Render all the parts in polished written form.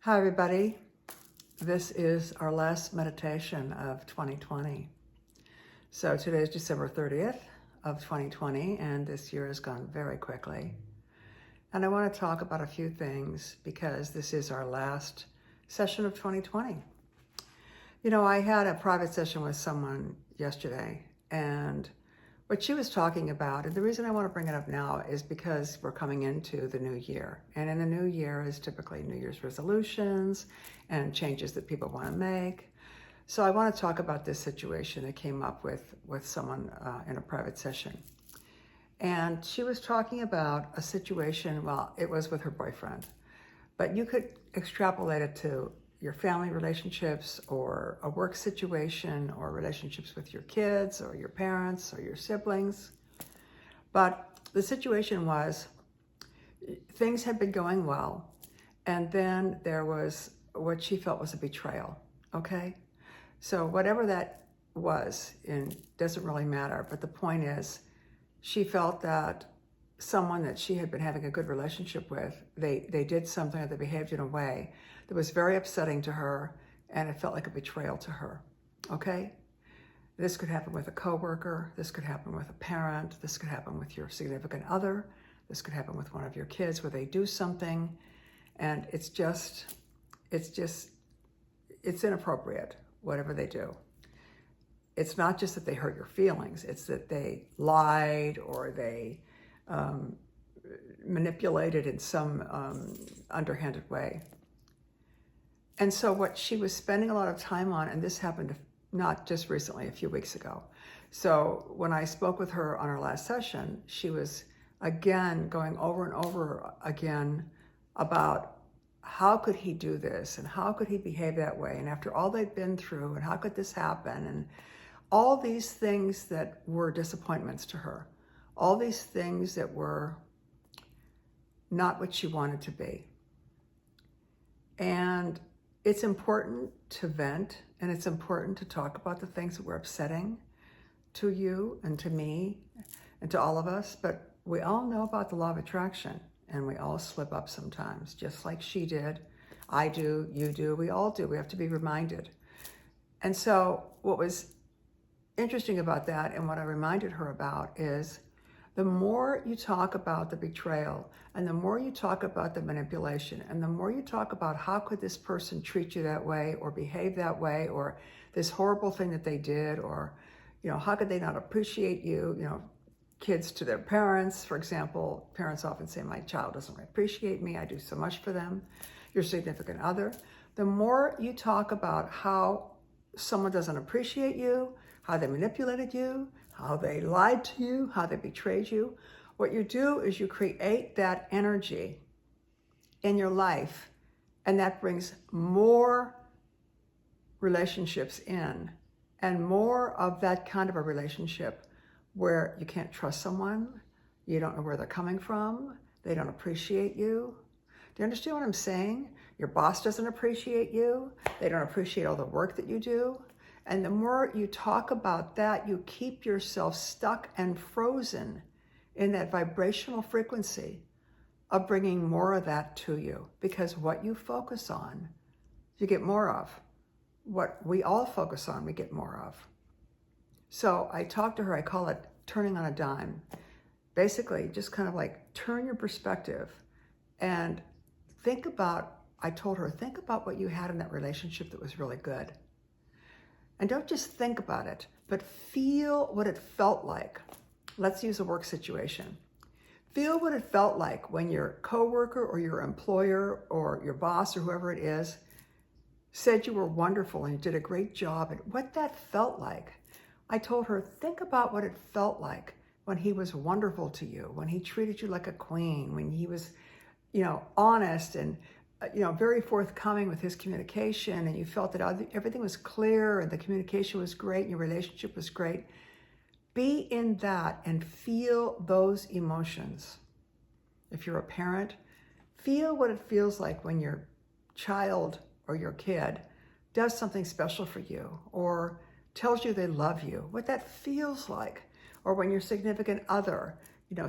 Hi, everybody. This is our last meditation of 2020. So today is December 30th of 2020, and this year has gone very quickly. And I want to talk about a few things because this is our last session of 2020. You know, I had a private session with someone yesterday, and what she was talking about, and the reason I want to bring it up now is because we're coming into the new year. And in the new year is typically New Year's resolutions and changes that people want to make. So I want to talk about this situation that came up with someone in a private session. And she was talking about a situation, well, it was with her boyfriend, but you could extrapolate it to your family relationships or a work situation or relationships with your kids or your parents or your siblings. But the situation was things had been going well, and then there was what she felt was a betrayal, okay? So whatever that was, and doesn't really matter, but the point is she felt that someone that she had been having a good relationship with, they did something or they behaved in a way that was very upsetting to her, and it felt like a betrayal to her, okay? This could happen with a coworker, this could happen with a parent, this could happen with your significant other, this could happen with one of your kids where they do something, and it's inappropriate, whatever they do. It's not just that they hurt your feelings, it's that they lied or they manipulated in some underhanded way. And so what she was spending a lot of time on, and this happened not just recently, a few weeks ago. So when I spoke with her on our last session, she was again going over and over again about how could he do this and how could he behave that way, and after all they'd been through, and how could this happen, and all these things that were disappointments to her, all these things that were not what she wanted to be. And it's important to vent, and it's important to talk about the things that were upsetting to you and to me and to all of us, but we all know about the law of attraction, and we all slip up sometimes, just like she did, I do, you do, we all do. We have to be reminded. And so what was interesting about that, and what I reminded her about, is the more you talk about the betrayal, and the more you talk about the manipulation, and the more you talk about how could this person treat you that way or behave that way, or this horrible thing that they did, or, you know, how could they not appreciate you? You know, kids to their parents, for example, parents often say, my child doesn't appreciate me, I do so much for them. Your significant other. The more you talk about how someone doesn't appreciate you, how they manipulated you, how they lied to you, how they betrayed you, what you do is you create that energy in your life, and that brings more relationships in, and more of that kind of a relationship where you can't trust someone, you don't know where they're coming from, they don't appreciate you. Do you understand what I'm saying? Your boss doesn't appreciate you, they don't appreciate all the work that you do. And the more you talk about that, you keep yourself stuck and frozen in that vibrational frequency of bringing more of that to you. Because what you focus on, you get more of. What we all focus on, we get more of. So I talked to her, I call it turning on a dime. Basically, just kind of like turn your perspective and think about, I told her, think about what you had in that relationship that was really good. And don't just think about it, but feel what it felt like. Let's use a work situation. Feel what it felt like when your coworker or your employer or your boss or whoever it is said you were wonderful and you did a great job, and what that felt like. I told her, think about what it felt like when he was wonderful to you, when he treated you like a queen, when he was, you know, honest and very forthcoming with his communication, and you felt that everything was clear and the communication was great and your relationship was great. Be in that and feel those emotions. If you're a parent, feel what it feels like when your child or your kid does something special for you or tells you they love you, what that feels like. Or when your significant other,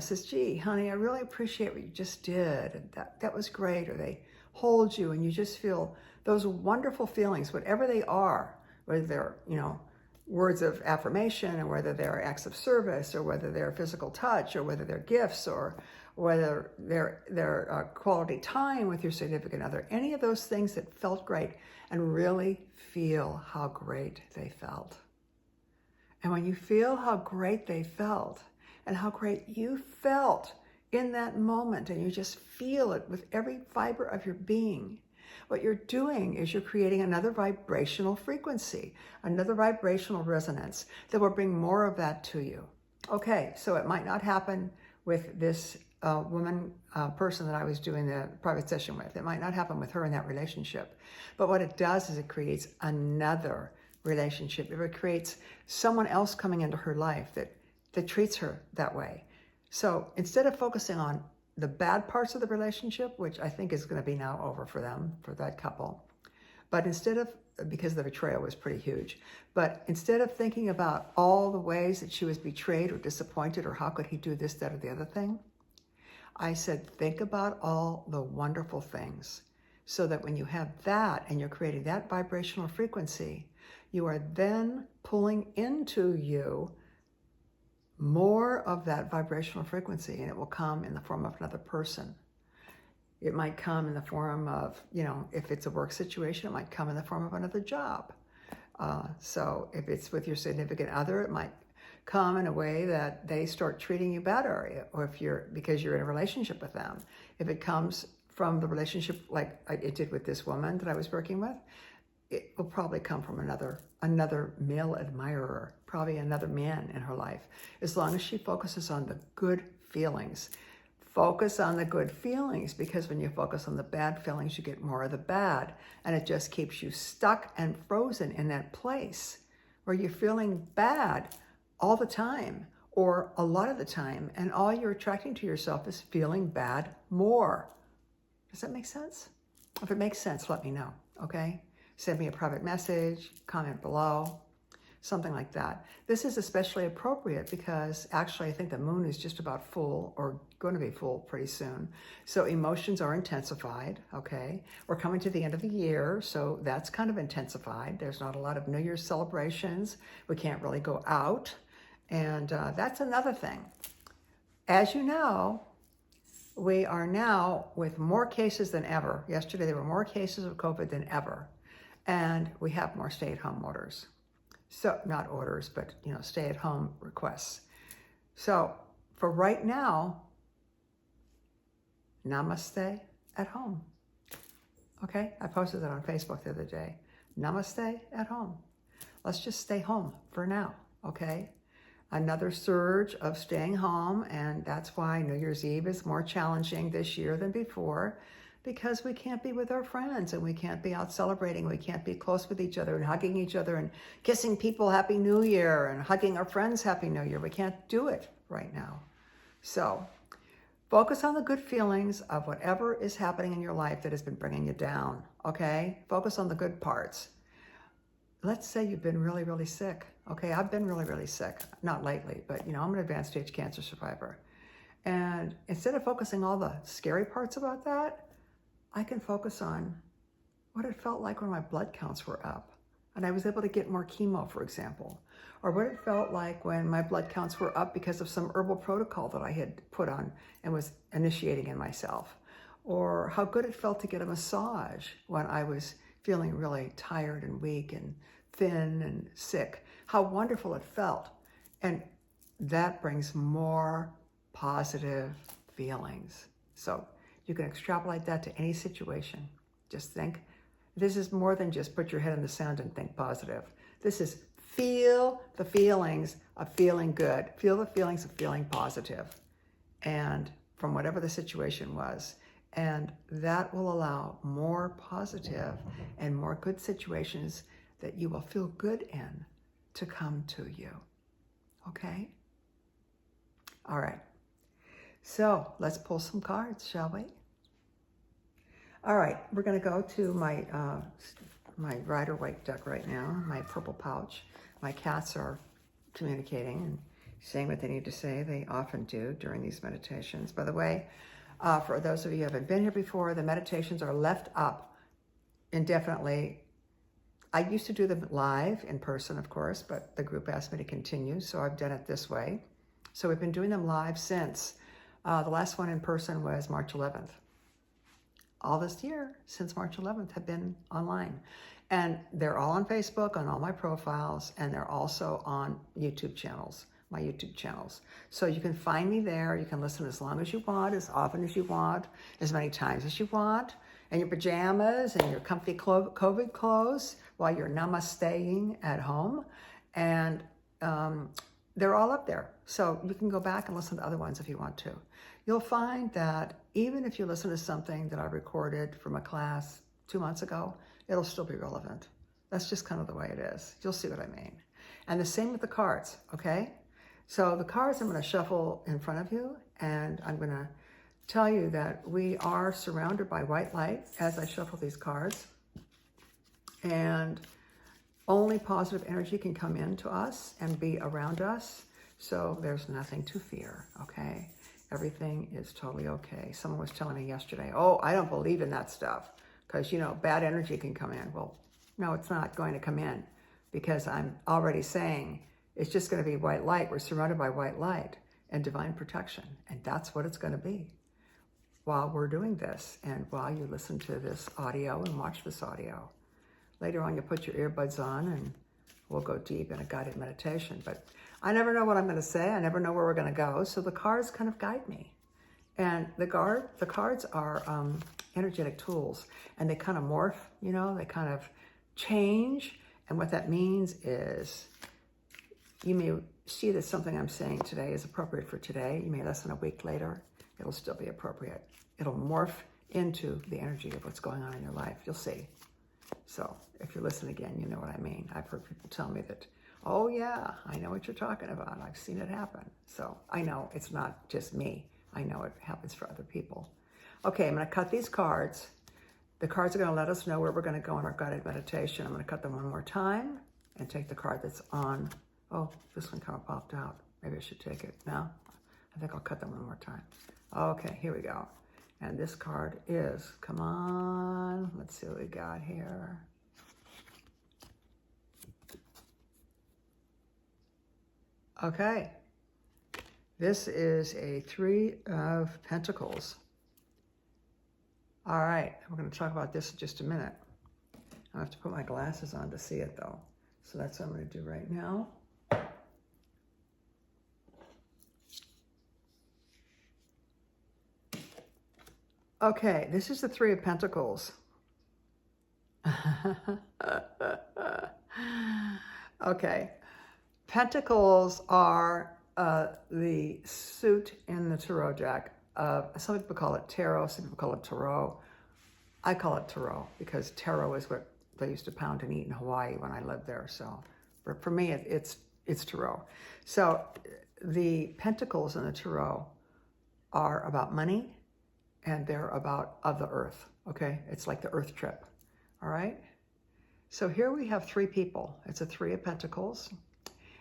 says, gee, honey, I really appreciate what you just did, and that was great. Or they hold you, and you just feel those wonderful feelings, whatever they are, whether they're, words of affirmation, or whether they're acts of service, or whether they're physical touch, or whether they're gifts, or whether they're quality time with your significant other, any of those things that felt great, and really feel how great they felt. And when you feel how great they felt and how great you felt in that moment, and you just feel it with every fiber of your being, what you're doing is you're creating another vibrational frequency, another vibrational resonance that will bring more of that to you. Okay, so it might not happen with this person that I was doing the private session with. It might not happen with her in that relationship. But what it does is it creates another relationship. It creates someone else coming into her life that treats her that way. So instead of focusing on the bad parts of the relationship, which I think is going to be now over for them, for that couple, but because the betrayal was pretty huge, but instead of thinking about all the ways that she was betrayed or disappointed, or how could he do this, that, or the other thing, I said, think about all the wonderful things, so that when you have that and you're creating that vibrational frequency, you are then pulling into you more of that vibrational frequency, and it will come in the form of another person. It might come in the form of, if it's a work situation, it might come in the form of another job. So if it's with your significant other, it might come in a way that they start treating you better, or because you're in a relationship with them. If it comes from the relationship like it did with this woman that I was working with, it will probably come from another male admirer, probably another man in her life, as long as she focuses on the good feelings. Focus on the good feelings, because when you focus on the bad feelings, you get more of the bad, and it just keeps you stuck and frozen in that place where you're feeling bad all the time, or a lot of the time, and all you're attracting to yourself is feeling bad more. Does that make sense? If it makes sense, let me know, okay? Send me a private message, comment below, something like that. This is especially appropriate because actually I think the moon is just about full, or going to be full pretty soon. So emotions are intensified, okay? We're coming to the end of the year, so that's kind of intensified. There's not a lot of New Year's celebrations. We can't really go out. And that's another thing. As you know, we are now with more cases than ever. Yesterday there were more cases of COVID than ever. And we have more stay-at-home orders. So, not orders, but, stay-at-home requests. So, for right now, Namaste at home. Okay? I posted that on Facebook the other day. Namaste at home. Let's just stay home for now, okay? Another surge of staying home, and that's why New Year's Eve is more challenging this year than before, because we can't be with our friends, and we can't be out celebrating. We can't be close with each other and hugging each other and kissing people Happy New Year and hugging our friends Happy New Year. We can't do it right now. So focus on the good feelings of whatever is happening in your life that has been bringing you down, okay? Focus on the good parts. Let's say you've been really, really sick. Okay, I've been really, really sick. Not lately, but I'm an advanced stage cancer survivor. And instead of focusing all the scary parts about that, I can focus on what it felt like when my blood counts were up and I was able to get more chemo, for example, or what it felt like when my blood counts were up because of some herbal protocol that I had put on and was initiating in myself, or how good it felt to get a massage when I was feeling really tired and weak and thin and sick, how wonderful it felt. And that brings more positive feelings. So you can extrapolate that to any situation. Just think, this is more than just put your head in the sand and think positive. This is feel the feelings of feeling good. Feel the feelings of feeling positive. And from whatever the situation was. And that will allow more positive and more good situations that you will feel good in to come to you. Okay? All right. So let's pull some cards, shall we? All right, we're going to go to my Rider-Waite deck right now, my purple pouch. My cats are communicating and saying what they need to say. They often do during these meditations. By the way, For those of you who haven't been here before, the meditations are left up indefinitely. I used to do them live in person, of course, but the group asked me to continue, so I've done it this way. So we've been doing them live since. The last one in person was March 11th. All this year, since March 11th, have been online. And they're all on Facebook, on all my profiles, and they're also on YouTube channels, my YouTube channels. So you can find me there. You can listen as long as you want, as often as you want, as many times as you want, in your pajamas and your comfy COVID clothes while you're namasteing at home. And they're all up there. So you can go back and listen to other ones if you want to. You'll find that even if you listen to something that I recorded from a class 2 months ago, it'll still be relevant. That's just kind of the way it is. You'll see what I mean. And the same with the cards, okay? So the cards I'm going to shuffle in front of you, and I'm going to tell you that we are surrounded by white light as I shuffle these cards. And only positive energy can come into us and be around us. So there's nothing to fear, okay? Everything is totally okay. Someone was telling me yesterday, oh, I don't believe in that stuff because, you know, bad energy can come in. Well, no, it's not going to come in because I'm already saying it's just going to be white light. We're surrounded by white light and divine protection. And that's what it's going to be while we're doing this and while you listen to this audio and watch this audio. Later on, you put your earbuds on and we'll go deep in a guided meditation. But I never know what I'm going to say. I never know where we're going to go. So the cards kind of guide me. And the cards are energetic tools. And they kind of morph, you know, they kind of change. And what that means is you may see that something I'm saying today is appropriate for today. You may listen a week later. It'll still be appropriate. It'll morph into the energy of what's going on in your life. You'll see. So if you listen again, you know what I mean. I've heard people tell me that, oh yeah, I know what you're talking about. I've seen it happen. So I know it's not just me. I know it happens for other people. Okay, I'm going to cut these cards. The cards are going to let us know where we're going to go in our guided meditation. I'm going to cut them one more time and take the card that's on. Oh, this one kind of popped out. Maybe I should take it. No? I think I'll cut them one more time. Okay, here we go. And this card is, come on, let's see what we got here. Okay, this is a 3 of Pentacles. All right, we're going to talk about this in just a minute. I have to put my glasses on to see it though. So that's what I'm going to do right now. Okay, this is the 3 of Pentacles. Okay, Pentacles are the suit in the tarot deck. Some people call it tarot, some people call it tarot. I call it tarot because tarot is what they used to pound and eat in Hawaii when I lived there. So for me, it's tarot. So the Pentacles in the tarot are about money. And they're about of the earth, okay? It's like the earth trip, all right? So here we have 3 people. It's a 3 of Pentacles.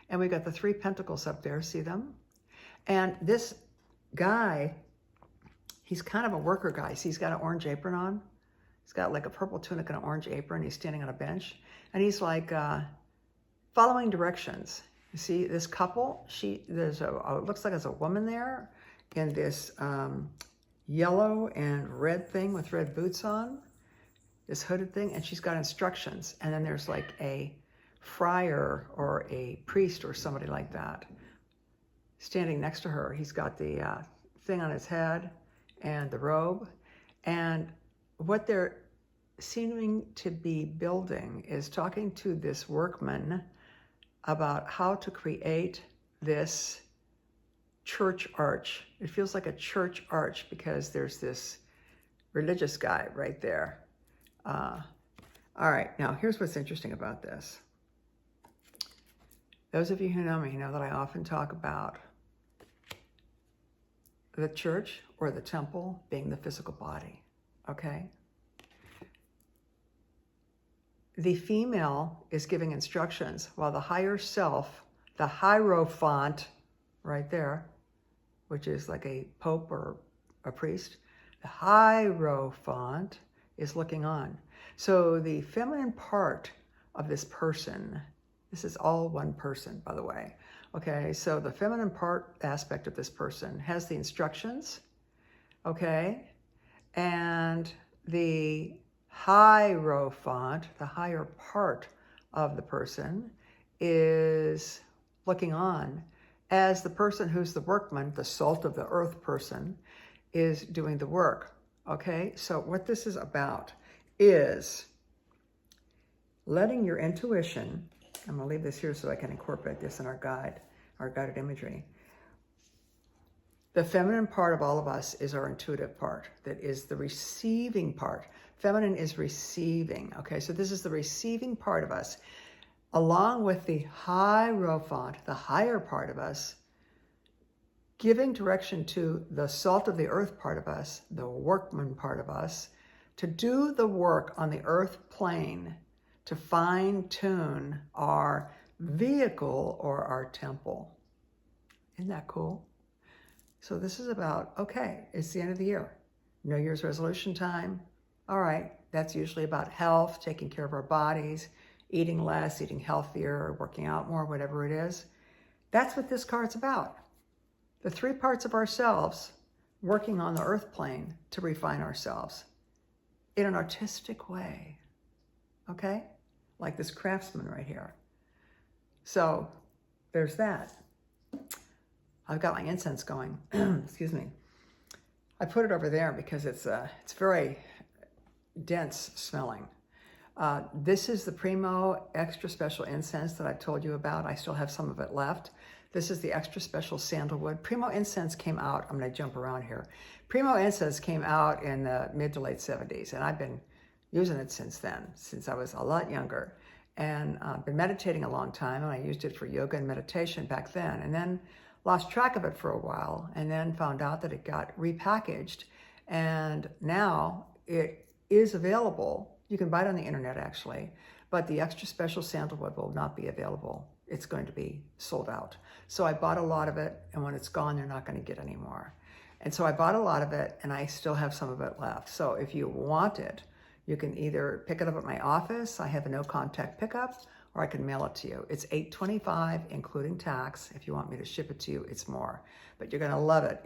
And we got the 3 Pentacles up there, see them? And this guy, he's kind of a worker guy. See, he's got an orange apron on. He's got like a purple tunic and an orange apron. He's standing on a bench. And he's like following directions. You see this couple, there's it looks like there's a woman there in this, yellow and red thing with red boots on, this hooded thing, and she's got instructions. And then there's like a friar or a priest or somebody like that standing next to her. He's got the thing on his head and the robe. And what they're seeming to be building is talking to this workman about how to create this church arch. It feels like a church arch because there's this religious guy right there. All right, now here's what's interesting about this. Those of you who know me know that I often talk about the church or the temple being the physical body, okay? The female is giving instructions while the higher self, the Hierophant right there, which is like a pope or a priest, The Hierophant is looking on. So the feminine part of this person, this is all one person, by the way. Okay, so the feminine part aspect of this person has the instructions, okay? And the Hierophant, the higher part of the person, is looking on as the person who's the workman, the salt of the earth person, is doing the work, okay? So what this is about is letting your intuition, I'm gonna leave this here so I can incorporate this in our guided imagery. The feminine part of all of us is our intuitive part, that is the receiving part. Feminine is receiving, okay? So this is the receiving part of us, along with the Hierophant, the higher part of us, giving direction to the salt of the earth part of us, the workman part of us, to do the work on the earth plane, to fine-tune our vehicle or our temple. Isn't that cool? So this is about, okay, it's the end of the year. New Year's resolution time. All right, that's usually about health, taking care of our bodies, eating less, eating healthier, working out more, whatever it is. That's what this card's about. The three parts of ourselves working on the earth plane to refine ourselves in an artistic way, okay? Like this craftsman right here. So there's that. I've got my incense going, excuse me. I put it over there because it's very dense smelling. This is the Primo extra special incense that I've told you about. I still have some of it left. This is the extra special sandalwood. Primo incense came out, I'm gonna jump around here. Primo incense came out in the mid to late 70s, and I've been using it since then, since I was a lot younger. And I've been meditating a long time, and I used it for yoga and meditation back then, and then lost track of it for a while, and then found out that it got repackaged, and now it is available. You can buy it on the internet, actually, but the extra special sandalwood will not be available. It's going to be sold out. So I bought a lot of it, and when it's gone, you're not going to get any more. And so I bought a lot of it, and I still have some of it left. So if you want it, you can either pick it up at my office. I have a no-contact pickup, or I can mail it to you. It's $8.25, including tax. If you want me to ship it to you, it's more. But you're gonna love it.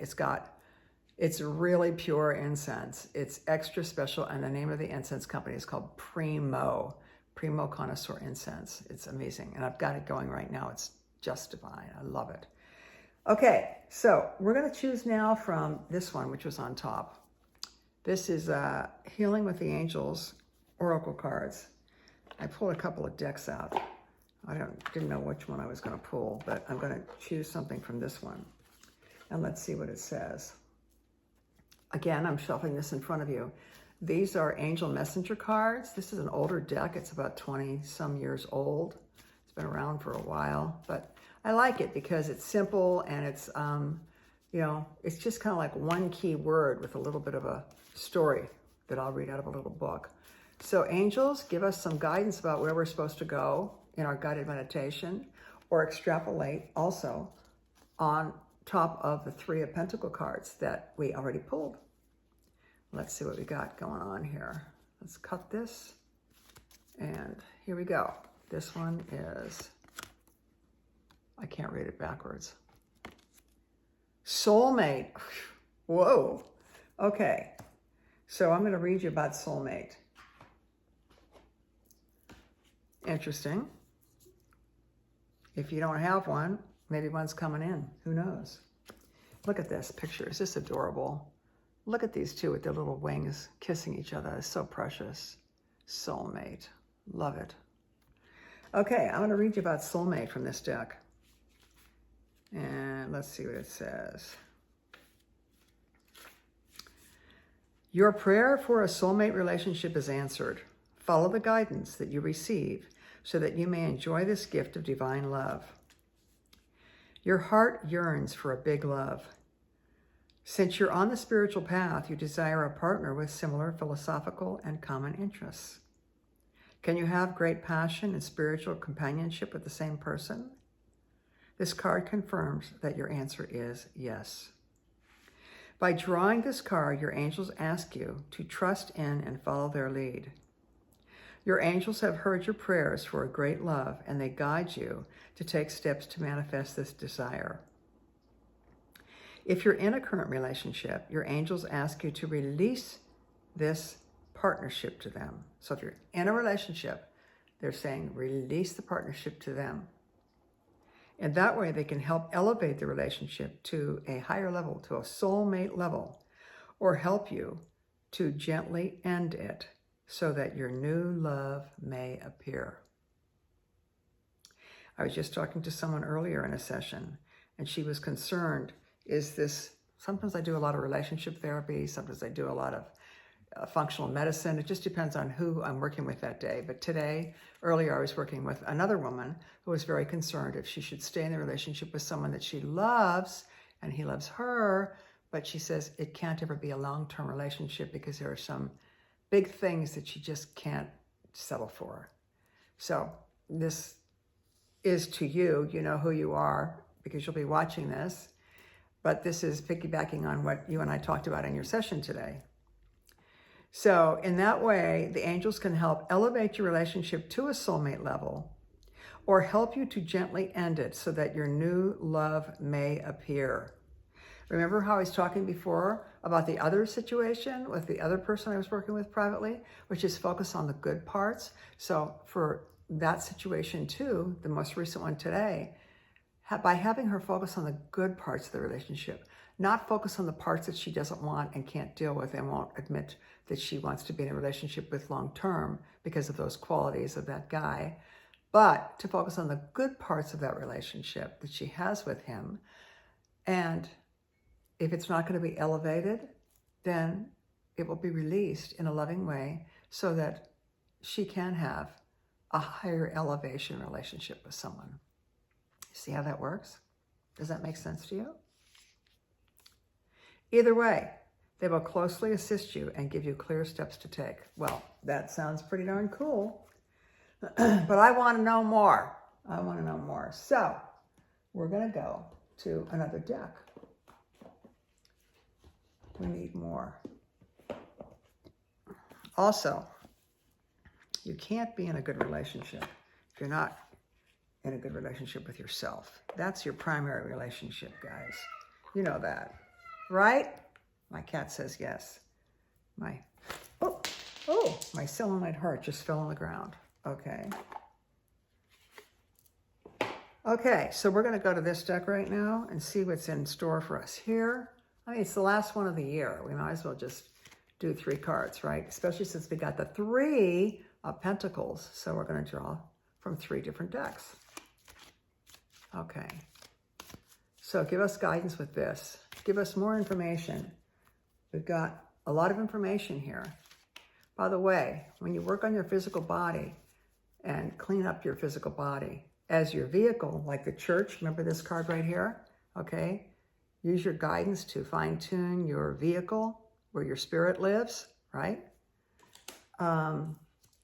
It's really pure incense. It's extra special, and the name of the incense company is called Primo Connoisseur Incense. It's amazing, and I've got it going right now. It's just divine. I love it. Okay, so we're gonna choose now from this one, which was on top. This is Healing with the Angels Oracle cards. I pulled a couple of decks out. I didn't know which one I was going to pull, but I'm going to choose something from this one. And let's see what it says. Again, I'm shuffling this in front of you. These are Angel Messenger cards. This is an older deck. It's about 20-some years old. It's been around for a while, but I like it because it's simple and it's, it's just kind of like one key word with a little bit of a story that I'll read out of a little book. So angels, give us some guidance about where we're supposed to go in our guided meditation, or extrapolate also on top of the Three of Pentacle cards that we already pulled. Let's see what we got going on here. Let's cut this, and here we go. This one is, I can't read it backwards. Soulmate. Whoa. Okay. So I'm going to read you about soulmate. Interesting. If you don't have one, maybe one's coming in. Who knows? Look at this picture. It's just adorable. Look at these two with their little wings kissing each other. It's so precious. Soulmate. Love it. Okay, I'm going to read you about soulmate from this deck. And let's see what it says. Your prayer for a soulmate relationship is answered. Follow the guidance that you receive so that you may enjoy this gift of divine love. Your heart yearns for a big love. Since you're on the spiritual path, you desire a partner with similar philosophical and common interests. Can you have great passion and spiritual companionship with the same person? This card confirms that your answer is yes. By drawing this card, your angels ask you to trust in and follow their lead. Your angels have heard your prayers for a great love, and they guide you to take steps to manifest this desire. If you're in a current relationship, your angels ask you to release this partnership to them. So if you're in a relationship, they're saying release the partnership to them. And that way they can help elevate the relationship to a higher level, to a soulmate level, or help you to gently end it so that your new love may appear. I was just talking to someone earlier in a session, and she was concerned, sometimes I do a lot of relationship therapy, sometimes I do a lot of functional medicine. It just depends on who I'm working with that day. But earlier I was working with another woman who was very concerned if she should stay in the relationship with someone that she loves and he loves her, but she says it can't ever be a long-term relationship because there are some big things that she just can't settle for. So this is to you, you know who you are because you'll be watching this, but this is piggybacking on what you and I talked about in your session today. So in that way, the angels can help elevate your relationship to a soulmate level or help you to gently end it so that your new love may appear. Remember how I was talking before about the other situation with the other person I was working with privately, which is focus on the good parts. So for that situation too, the most recent one today, by having her focus on the good parts of the relationship, not focus on the parts that she doesn't want and can't deal with and won't admit that she wants to be in a relationship with long term because of those qualities of that guy, but to focus on the good parts of that relationship that she has with him. And if it's not going to be elevated, then it will be released in a loving way so that she can have a higher elevation relationship with someone. See how that works? Does that make sense to you? Either way, they will closely assist you and give you clear steps to take. Well, that sounds pretty darn cool, but I want to know more. I want to know more. So we're going to go to another deck. We need more. Also, you can't be in a good relationship if you're not in a good relationship with yourself. That's your primary relationship, guys. You know that, right? My cat says yes. My selenite heart just fell on the ground. Okay. Okay, so we're going to go to this deck right now and see what's in store for us here. I mean, it's the last one of the year. We might as well just do 3 cards, right? Especially since we got the 3 of Pentacles. So we're going to draw from 3 different decks. Okay. So give us guidance with this. Give us more information. We've got a lot of information here. By the way, when you work on your physical body and clean up your physical body as your vehicle, like the church, remember this card right here? Okay. Use your guidance to fine-tune your vehicle where your spirit lives, right? And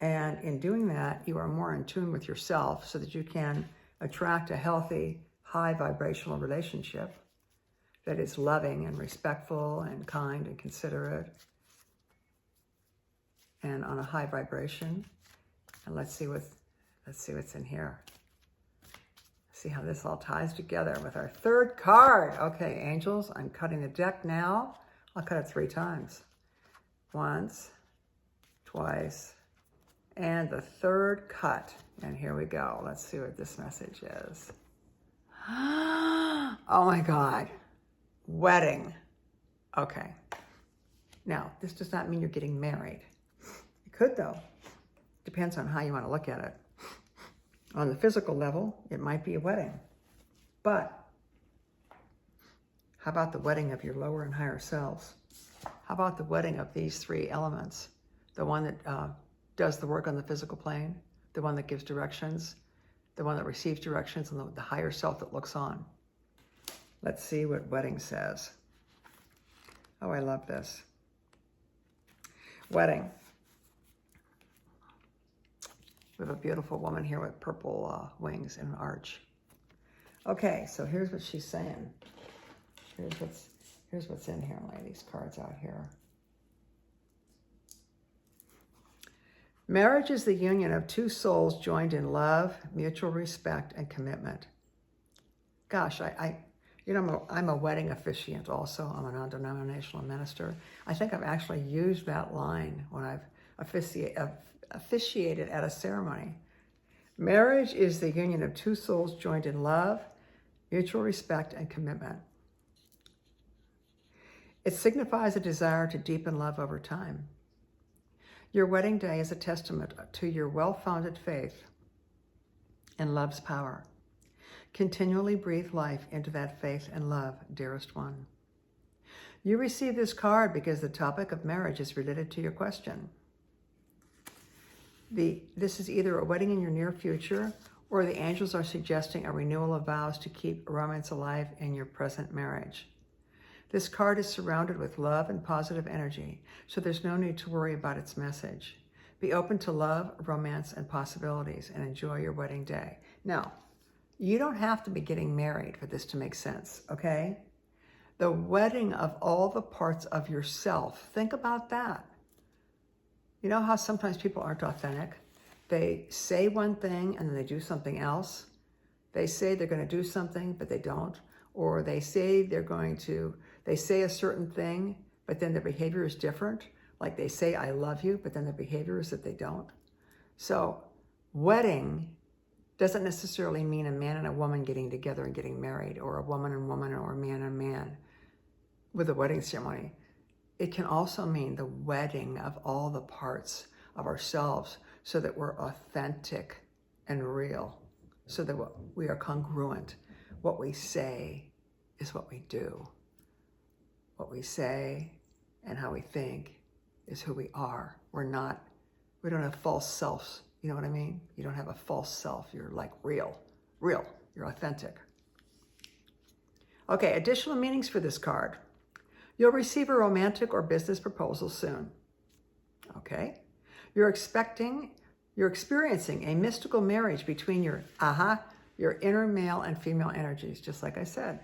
in doing that, you are more in tune with yourself so that you can attract a healthy, high vibrational relationship that is loving and respectful and kind and considerate and on a high vibration. And let's see what's in here. See how this all ties together with our 3rd card. Okay, angels, I'm cutting the deck now. I'll cut it 3 times. Once, twice, and the 3rd cut. And here we go. Let's see what this message is. Oh my God. Wedding. Okay. Now, this does not mean you're getting married. It could though. Depends on how you want to look at it. On the physical level, it might be a wedding. But how about the wedding of your lower and higher selves? How about the wedding of these 3 elements? The one that does the work on the physical plane, the one that gives directions, the one that receives directions, and the higher self that looks on. Let's see what wedding says. Oh, I love this. Wedding. We have a beautiful woman here with purple wings and an arch. Okay, so here's what she's saying. Here's Here's what's in here. Lay these cards out here. Marriage is the union of two souls joined in love, mutual respect, and commitment. Gosh, I'm a wedding officiant also. I'm a non-denominational minister. I think I've actually used that line when I've officiated at a ceremony. Marriage is the union of two souls joined in love, mutual respect, and commitment. It signifies a desire to deepen love over time. Your wedding day is a testament to your well-founded faith in love's power. Continually breathe life into that faith and love, dearest one. You receive this card because the topic of marriage is related to your question. This is either a wedding in your near future, or the angels are suggesting a renewal of vows to keep romance alive in your present marriage. This card is surrounded with love and positive energy, so there's no need to worry about its message. Be open to love, romance, and possibilities, and enjoy your wedding day. Now, you don't have to be getting married for this to make sense, okay? The wedding of all the parts of yourself. Think about that. You know how sometimes people aren't authentic? They say one thing and then they do something else. They say they're going to do something, but they don't. Or they say they say a certain thing, but then their behavior is different. Like they say, I love you, but then their behavior is that they don't. So wedding doesn't necessarily mean a man and a woman getting together and getting married, or a woman and woman, or a man and man with a wedding ceremony. It can also mean the wedding of all the parts of ourselves so that we're authentic and real, so that we are congruent. What we say is what we do. What we say and how we think is who we are. We don't have false selves. You know what I mean? You don't have a false self. You're like real. You're authentic. Okay, additional meanings for this card. You'll receive a romantic or business proposal soon. Okay? You're experiencing a mystical marriage between your inner male and female energies, just like I said.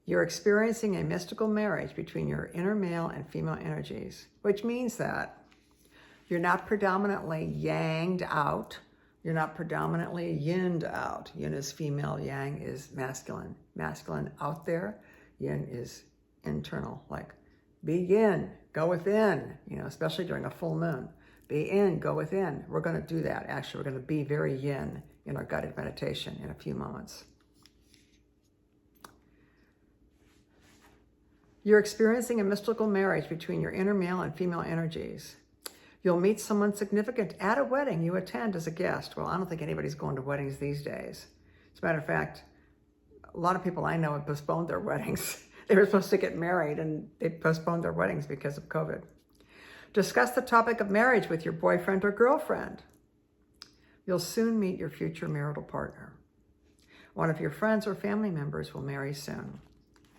You're experiencing a mystical marriage between your inner male and female energies, which means that you're not predominantly yanged out. You're not predominantly yinned out. Yin is female, yang is masculine. Masculine out there, yin is internal. Like, be yin, go within, especially during a full moon. Be in, go within. We're going to do that. Actually, we're going to be very yin in our guided meditation in a few moments. You're experiencing a mystical marriage between your inner male and female energies. You'll meet someone significant at a wedding you attend as a guest. Well, I don't think anybody's going to weddings these days. As a matter of fact, a lot of people I know have postponed their weddings. They were supposed to get married and they postponed their weddings because of COVID. Discuss the topic of marriage with your boyfriend or girlfriend. You'll soon meet your future marital partner. One of your friends or family members will marry soon.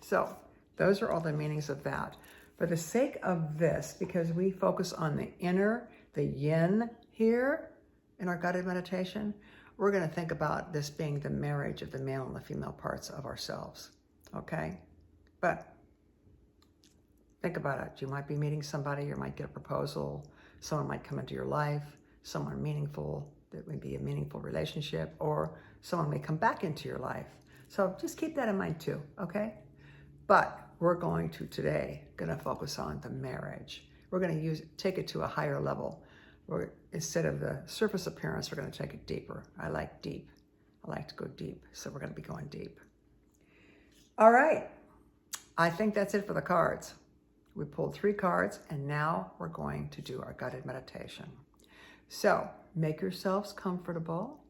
So those are all the meanings of that. For the sake of this, because we focus on the inner, the yin here in our guided meditation, we're going to think about this being the marriage of the male and the female parts of ourselves, okay? But think about it. You might be meeting somebody, you might get a proposal, someone might come into your life, someone meaningful, that may be a meaningful relationship, or someone may come back into your life. So just keep that in mind too, okay? But we're going to today focus on the marriage. We're going to take it to a higher level. Instead of the surface appearance, we're going to take it deeper. I like deep. I like to go deep, so we're going to be going deep. All right. I think that's it for the cards. We pulled 3 cards, and now we're going to do our guided meditation. So make yourselves comfortable.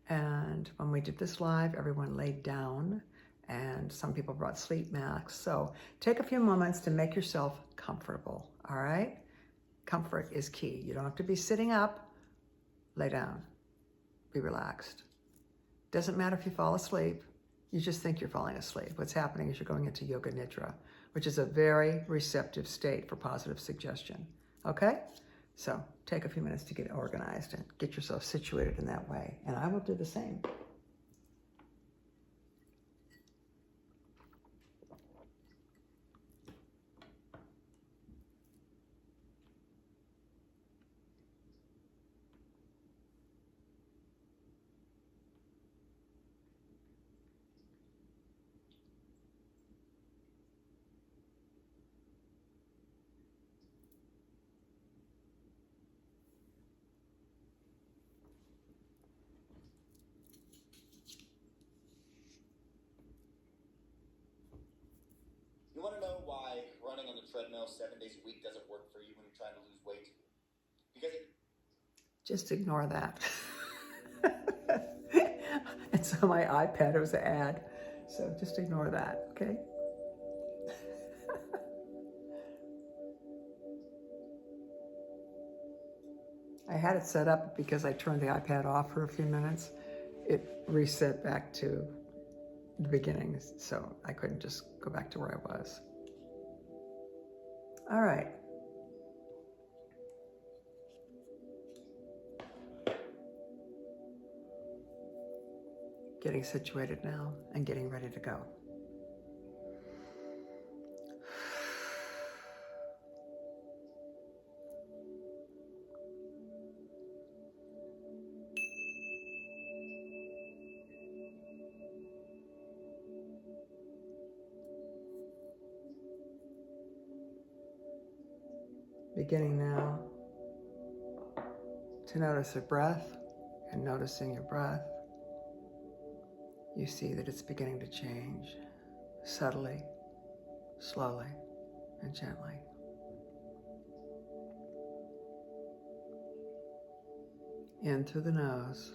And when we did this live, everyone laid down, and some people brought sleep masks. So take a few moments to make yourself comfortable, all right? Comfort is key. You don't have to be sitting up. Lay down. Be relaxed. Doesn't matter if you fall asleep. You just think you're falling asleep. What's happening is you're going into yoga nidra, which is a very receptive state for positive suggestion, okay? So take a few minutes to get organized and get yourself situated in that way. And I will do the same. treadmill 7 days a week doesn't work for you when you're trying to lose weight. Because just ignore that. It's on my iPad, it was an ad. So just ignore that, okay? I had it set up because I turned the iPad off for a few minutes. It reset back to the beginning, so I couldn't just go back to where I was. All right. Getting situated now and getting ready to go. Beginning now to notice your breath, and noticing your breath, you see that it's beginning to change subtly, slowly, and gently. In through the nose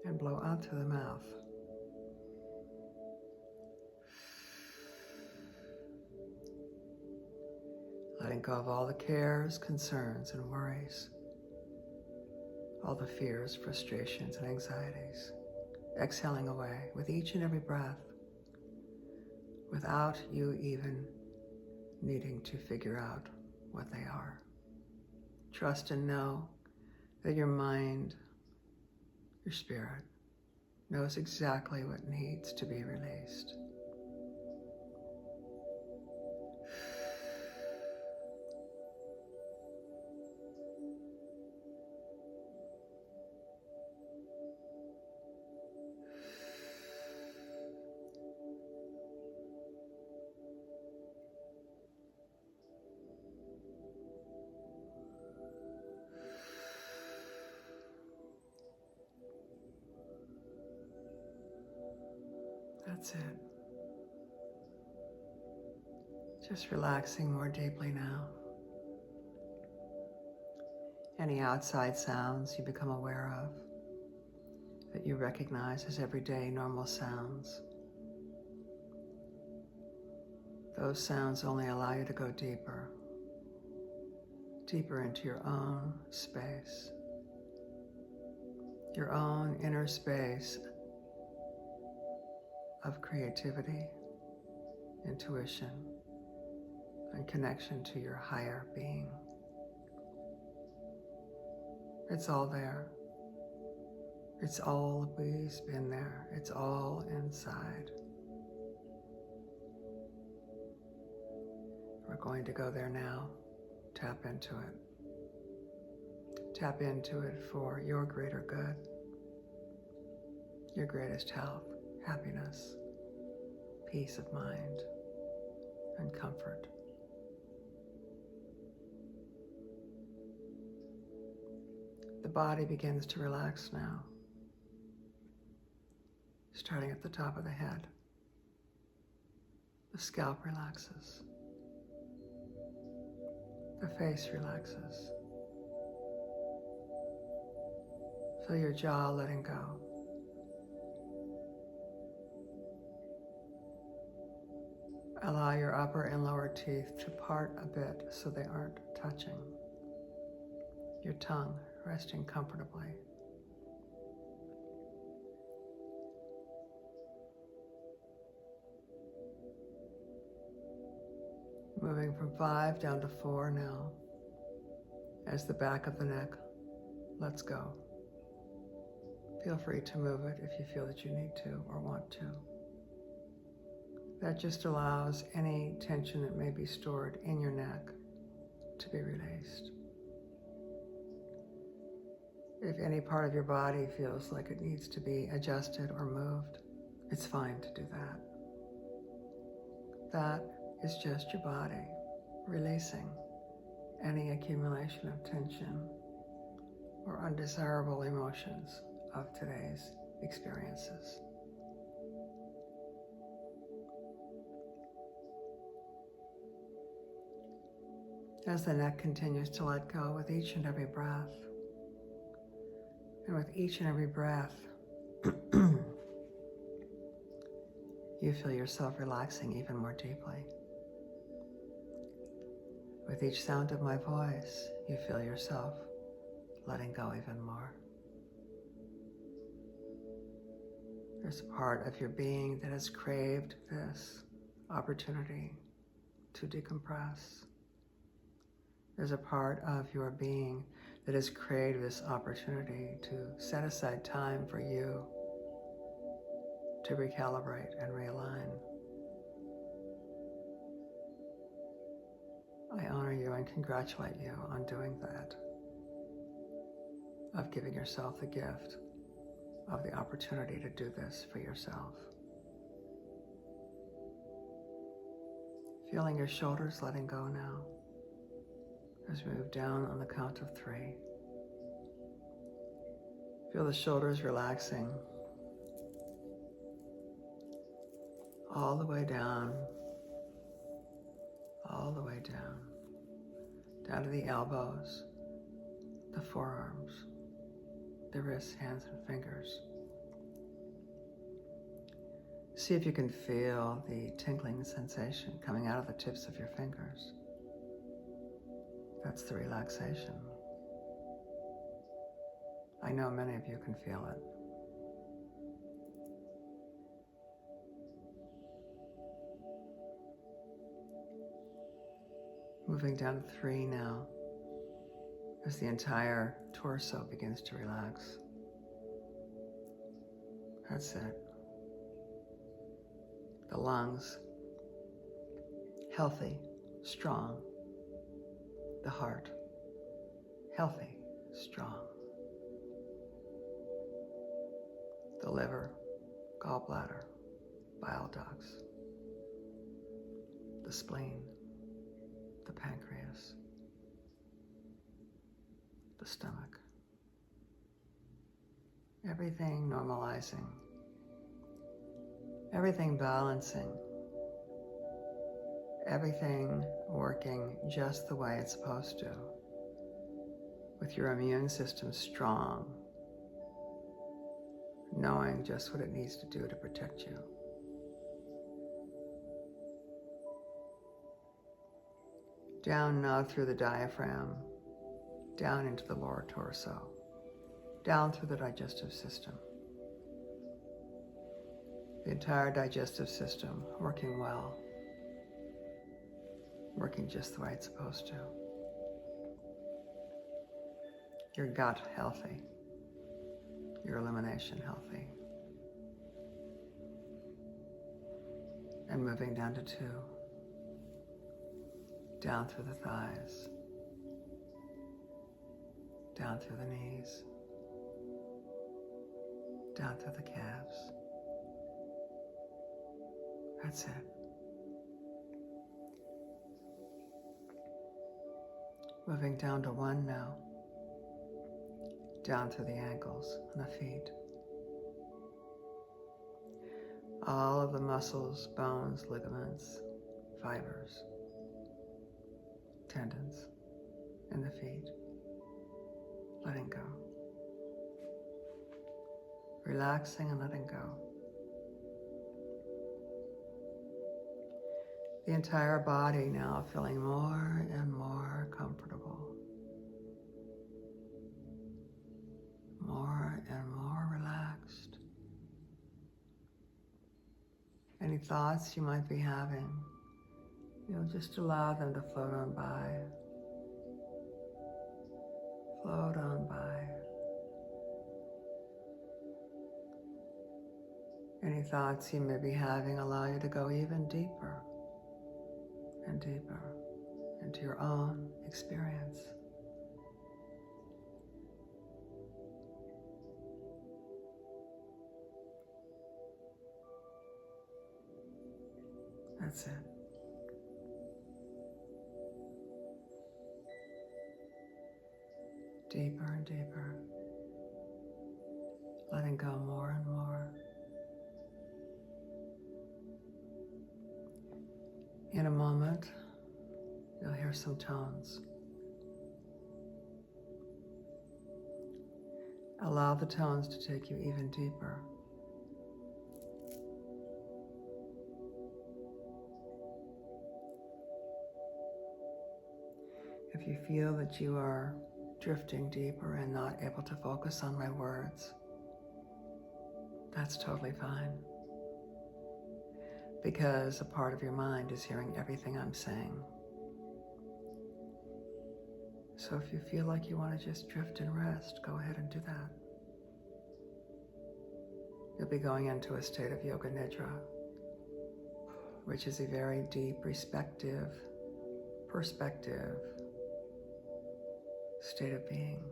and blow out through the mouth. Letting go of all the cares, concerns, and worries, all the fears, frustrations, and anxieties, exhaling away with each and every breath, without you even needing to figure out what they are. Trust and know that your mind, your spirit, knows exactly what needs to be released. That's it. Just relaxing more deeply now. Any outside sounds you become aware of that you recognize as everyday normal sounds, those sounds only allow you to go deeper, deeper into your own space, your own inner space of creativity, intuition, and connection to your higher being. It's all there. It's always been there. It's all inside. We're going to go there now. Tap into it. Tap into it for your greater good, your greatest health, happiness, peace of mind, and comfort. The body begins to relax now, starting at the top of the head. The scalp relaxes. The face relaxes. Feel your jaw letting go. Allow your upper and lower teeth to part a bit so they aren't touching. Your tongue resting comfortably. Moving from 5 down to 4 now, as the back of the neck lets go. Feel free to move it if you feel that you need to or want to. That just allows any tension that may be stored in your neck to be released. If any part of your body feels like it needs to be adjusted or moved, it's fine to do that. That is just your body releasing any accumulation of tension or undesirable emotions of today's experiences. As the neck continues to let go with each and every breath, and with each and every breath, you feel yourself relaxing even more deeply. With each sound of my voice, you feel yourself letting go even more. There's a part of your being that has craved this opportunity to decompress. There's a part of your being that has craved this opportunity to set aside time for you to recalibrate and realign. I honor you and congratulate you on doing that, of giving yourself the gift of the opportunity to do this for yourself. Feeling your shoulders letting go now as we move down on the count of 3. Feel the shoulders relaxing all the way down, all the way down to the elbows, the forearms, the wrists, hands, and fingers. See if you can feel the tingling sensation coming out of the tips of your fingers. That's the relaxation. I know many of you can feel it. Moving down to 3 now, as the entire torso begins to relax. That's it. The lungs, healthy, strong. The heart, healthy, strong. The liver, gallbladder, bile ducts. The spleen, the pancreas, the stomach. Everything normalizing, everything balancing, everything working just the way it's supposed to, with your immune system strong, knowing just what it needs to do to protect you. Down now through the diaphragm, down into the lower torso, down through the digestive system. The entire digestive system working well, working just the way it's supposed to. Your gut healthy, your elimination healthy. And moving down to 2, down through the thighs, down through the knees, down through the calves. That's it. Moving down to 1 now, down through the ankles and the feet. All of the muscles, bones, ligaments, fibers, tendons in the feet. Letting go. Relaxing and letting go. The entire body now feeling more and more comfortable. More and more relaxed. Any thoughts you might be having, just allow them to float on by. Float on by. Any thoughts you may be having, allow you to go even deeper and deeper into your own experience. That's it. Deeper and deeper. Letting go more and more. In a moment, you'll hear hear some tones. Allow the tones to take you even deeper. If you feel that you are drifting deeper and not able to focus on my words, that's totally fine. Because a part of your mind is hearing everything I'm saying. So if you feel like you want to just drift and rest, go ahead and do that. You'll be going into a state of yoga nidra, which is a very deep, perspective state of being,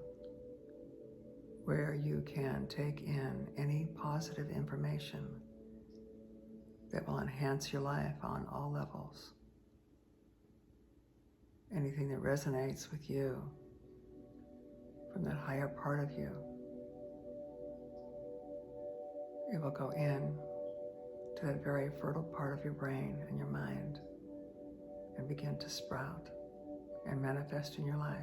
where you can take in any positive information that will enhance your life on all levels. Anything that resonates with you from that higher part of you, it will go in to that very fertile part of your brain and your mind and begin to sprout and manifest in your life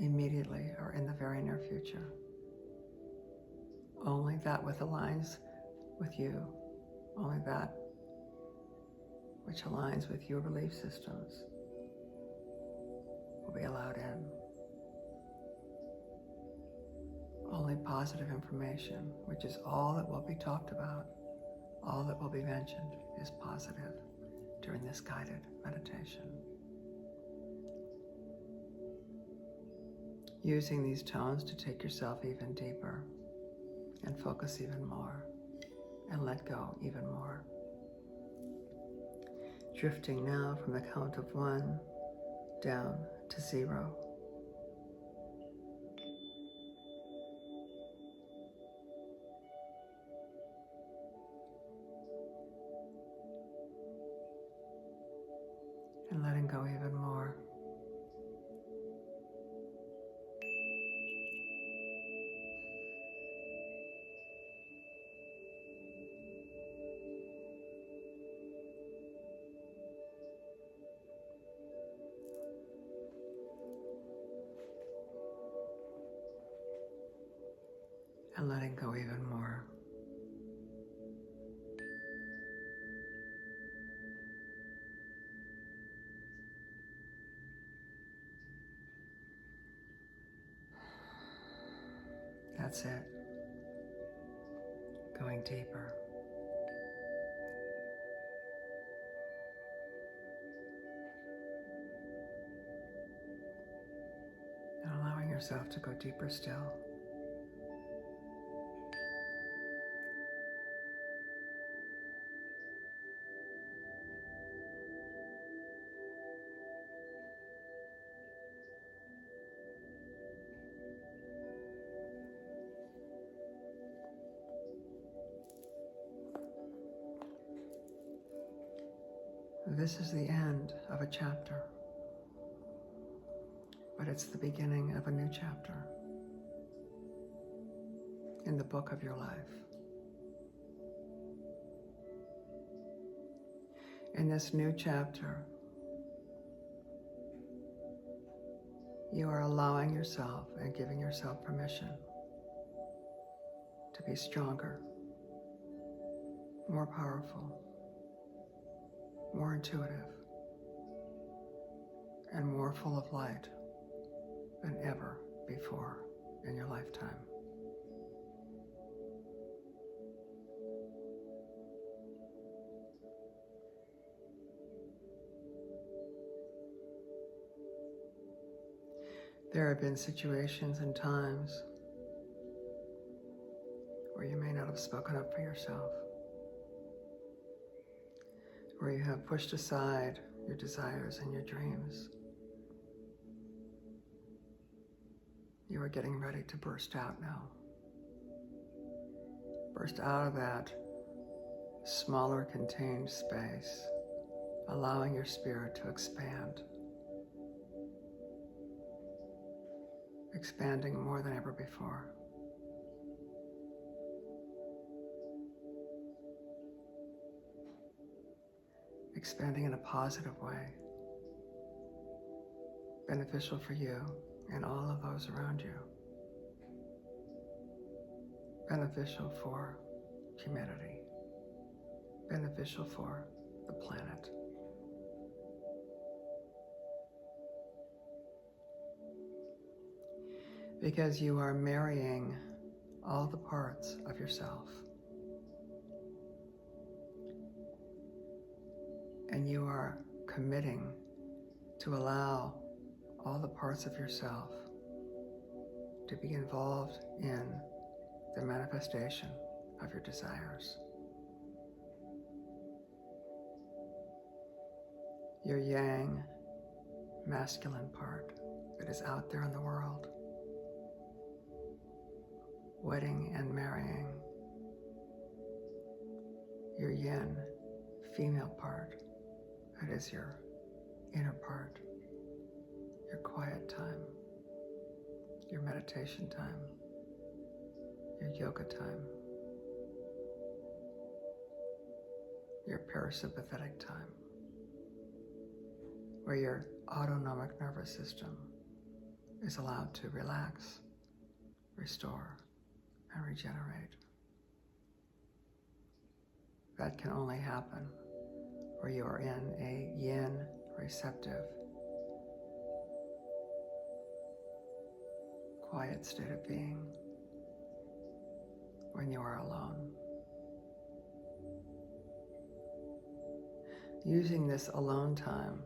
immediately or in the very near future. Only that which aligns with you, only that which aligns with your belief systems will be allowed in. Only positive information, which is all that will be talked about, all that will be mentioned, is positive during this guided meditation. Using these tones to take yourself even deeper and focus even more and let go even more. Drifting now from the count of 1 down to 0. And letting go even more. And letting go even more. That's it. Going deeper. And allowing yourself to go deeper still. This is the end of a chapter, but it's the beginning of a new chapter in the book of your life. In this new chapter, you are allowing yourself and giving yourself permission to be stronger, more powerful, more intuitive, and more full of light than ever before in your lifetime. There have been situations and times where you may not have spoken up for yourself, where you have pushed aside your desires and your dreams. You are getting ready to burst out now. Burst out of that smaller contained space, allowing your spirit to expand. Expanding more than ever before. expanding in a positive way, beneficial for you and all of those around you, beneficial for humanity, beneficial for the planet. Because you are marrying all the parts of yourself. And you are committing to allow all the parts of yourself to be involved in the manifestation of your desires. Your yang, masculine part that is out there in the world, wedding and marrying. Your yin, female part, that is your inner part, your quiet time, your meditation time, your yoga time, your parasympathetic time, where your autonomic nervous system is allowed to relax, restore, and regenerate. That can only happen where you are in a yin receptive, quiet state of being, when you are alone. Using this alone time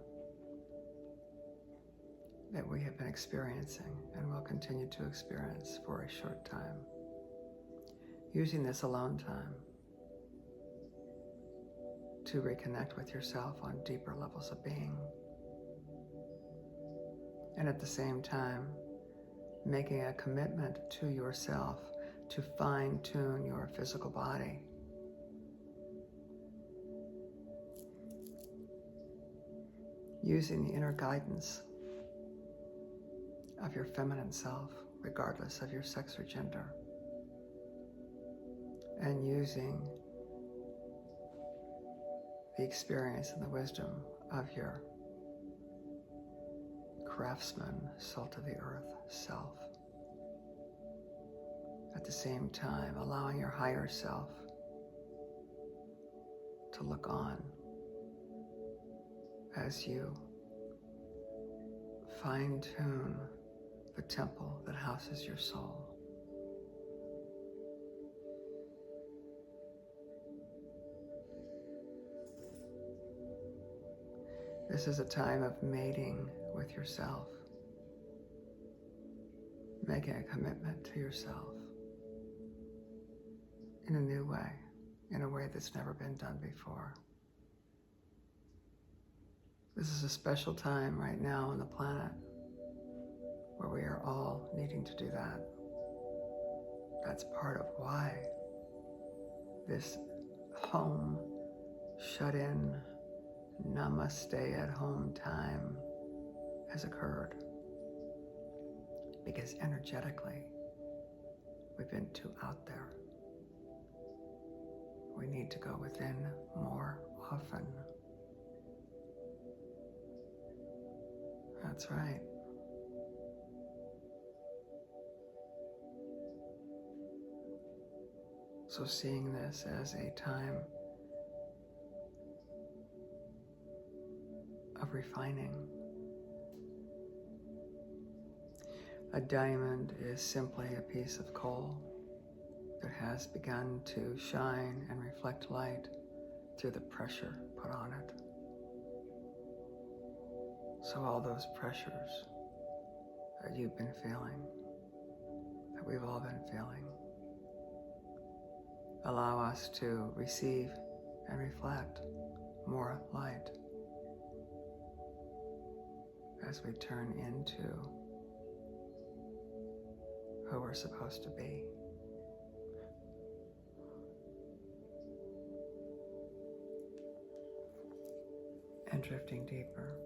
that we have been experiencing and will continue to experience for a short time, using this alone time to reconnect with yourself on deeper levels of being. And at the same time, making a commitment to yourself to fine-tune your physical body. Using the inner guidance of your feminine self, regardless of your sex or gender. And using the experience and the wisdom of your craftsman, salt of the earth self. At the same time, allowing your higher self to look on as you fine-tune the temple that houses your soul. This is a time of mating with yourself, making a commitment to yourself in a new way, in a way that's never been done before. This is a special time right now on the planet where we are all needing to do that. That's part of why this home, shut-in, Namaste at home time has occurred. Because energetically, we've been too out there. We need to go within more often. That's right. So seeing this as a time of refining. A diamond is simply a piece of coal that has begun to shine and reflect light through the pressure put on it. So all those pressures that you've been feeling, that we've all been feeling, allow us to receive and reflect more light as we turn into who we're supposed to be. And drifting deeper.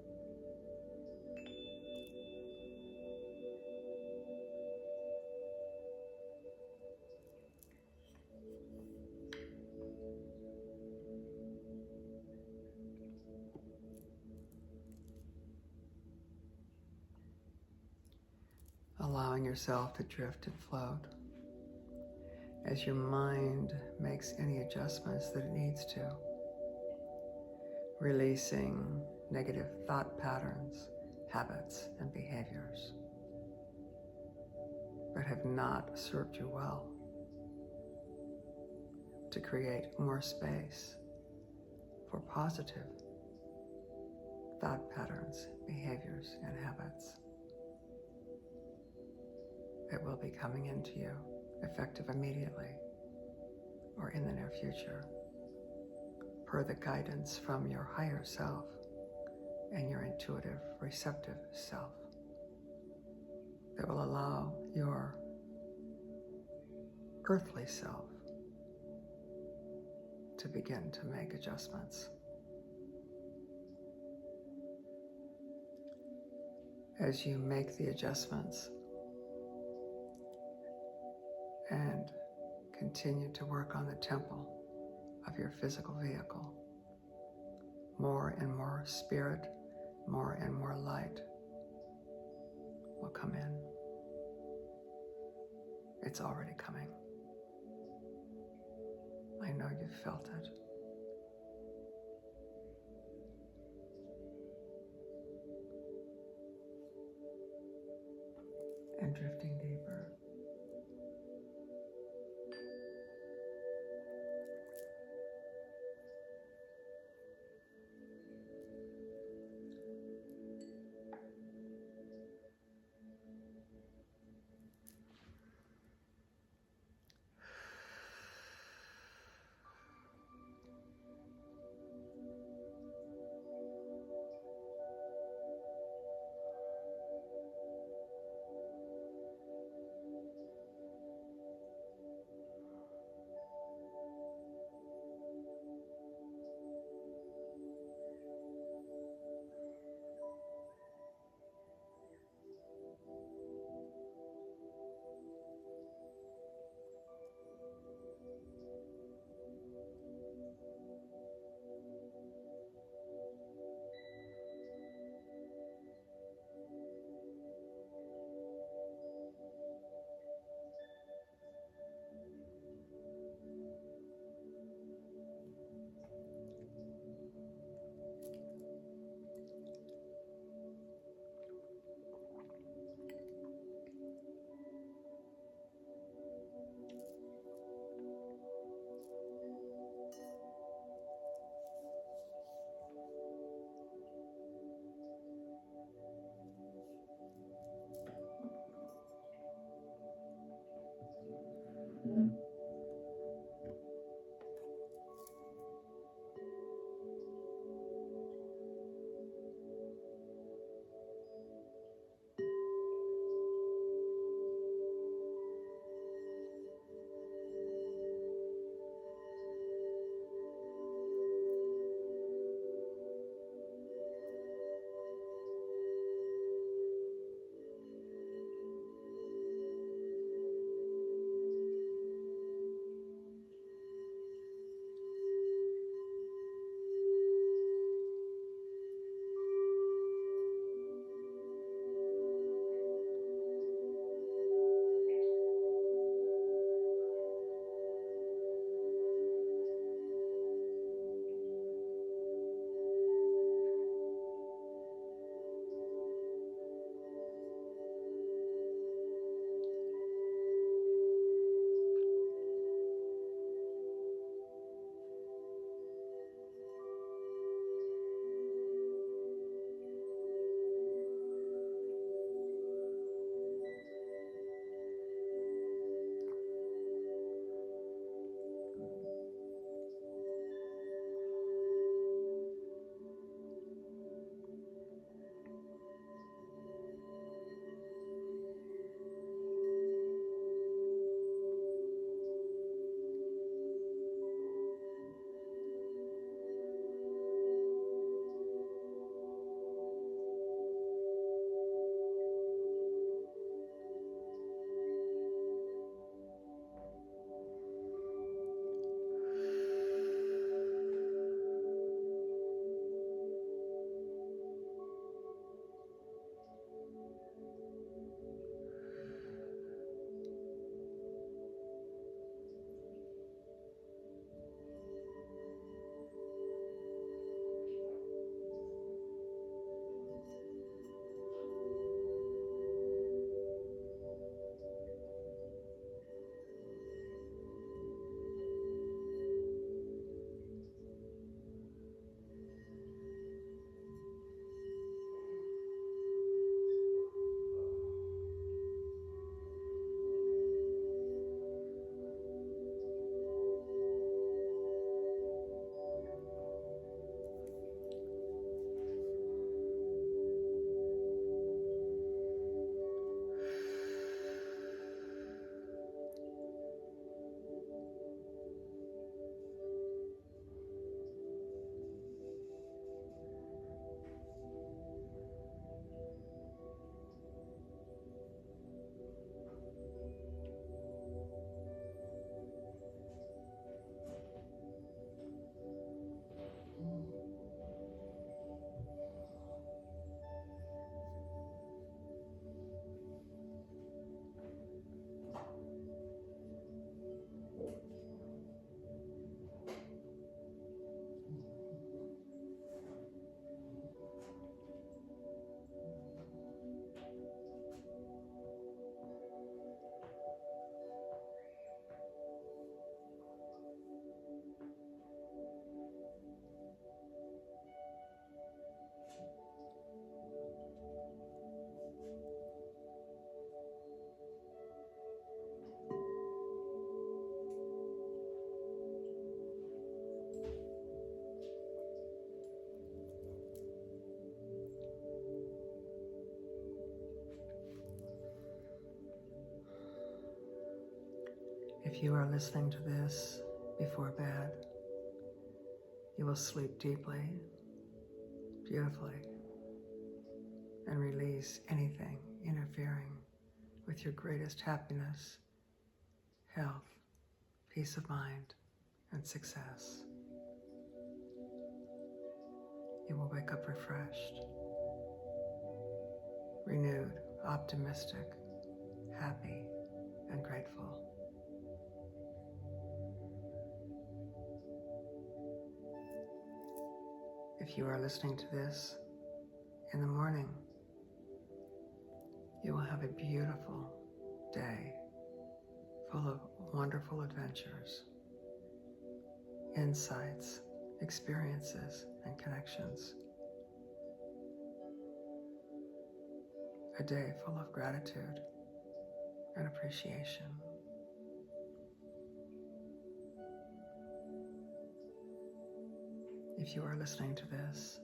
allowing yourself to drift and float as your mind makes any adjustments that it needs to, releasing negative thought patterns, habits, and behaviors that have not served you well, to create more space for positive thought patterns, behaviors, and habits that will be coming into you, effective immediately or in the near future, per the guidance from your higher self and your intuitive, receptive self, that will allow your earthly self to begin to make adjustments. As you make the adjustments and continue to work on the temple of your physical vehicle, more and more spirit, more and more light will come in. It's already coming. I know you've felt it. And drifting deeper. If you are listening to this before bed, you will sleep deeply, beautifully, and release anything interfering with your greatest happiness, health, peace of mind, and success. You will wake up refreshed, renewed, optimistic, happy, and grateful. If you are listening to this in the morning, you will have a beautiful day full of wonderful adventures, insights, experiences, and connections. A day full of gratitude and appreciation. If you are listening to this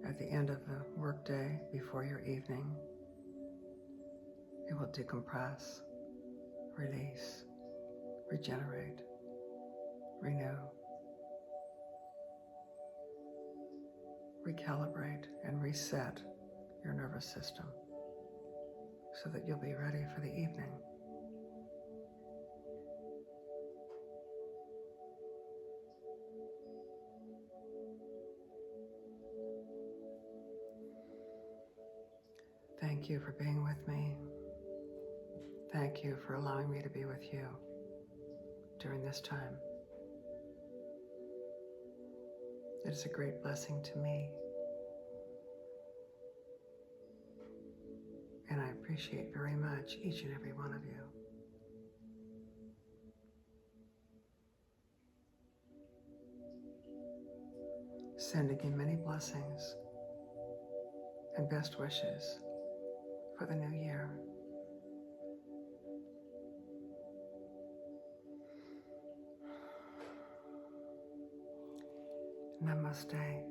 at the end of the workday before your evening, it will decompress, release, regenerate, renew, recalibrate, and reset your nervous system so that you'll be ready for the evening. Thank you for being with me. Thank you for allowing me to be with you during this time. It is a great blessing to me, and I appreciate very much each and every one of you. Sending you many blessings and best wishes for the new year. Namaste.